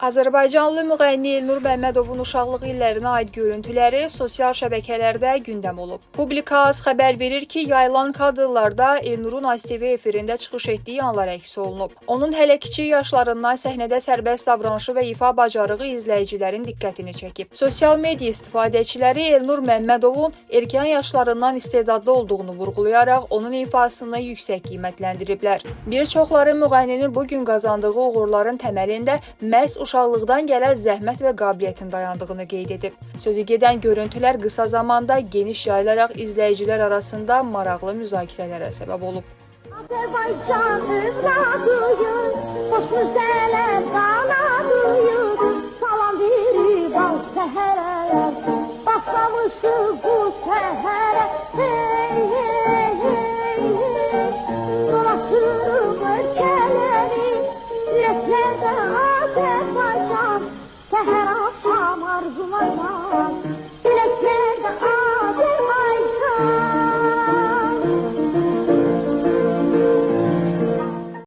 Azərbaycanlı müğənni Elnur Məmmədovun uşaqlıq illərinə aid görüntüləri sosial şəbəkələrdə gündəm olub. Publikas xəbər verir ki, yayılan kadrlarda Elnurun AzTV efirində çıxış etdiyi anlar əks olunub. Onun hələ kiçik yaşlarından səhnədə sərbəst davranışı və ifa bacarığı izləyicilərin diqqətini çəkib. Sosial media istifadəçiləri Elnur Məmmədovun erkən yaşlarından istedadlı olduğunu vurğulayaraq onun ifasını yüksək qiymətləndiriblər. Bir çoxları müğənninin bugün qazandığı uğurların təməlində məhz uşaqlıqdan gələn zəhmət və qabiliyyətin dayandığını qeyd edib. Sözü gedən görüntülər qısa zamanda geniş yayılaraq izləyicilər arasında maraqlı müzakirələrə səbəb olub. Azərbaycan övladıyıq, başımızələ qanadıyıq, salam verib al səhərə, başlamışıq bu səhərə, hey, hey, hey, hey, dolaşırıq ölkələri, ürəklərdə Azərbaycan, səhər axşam arzulayar, ürəklərdə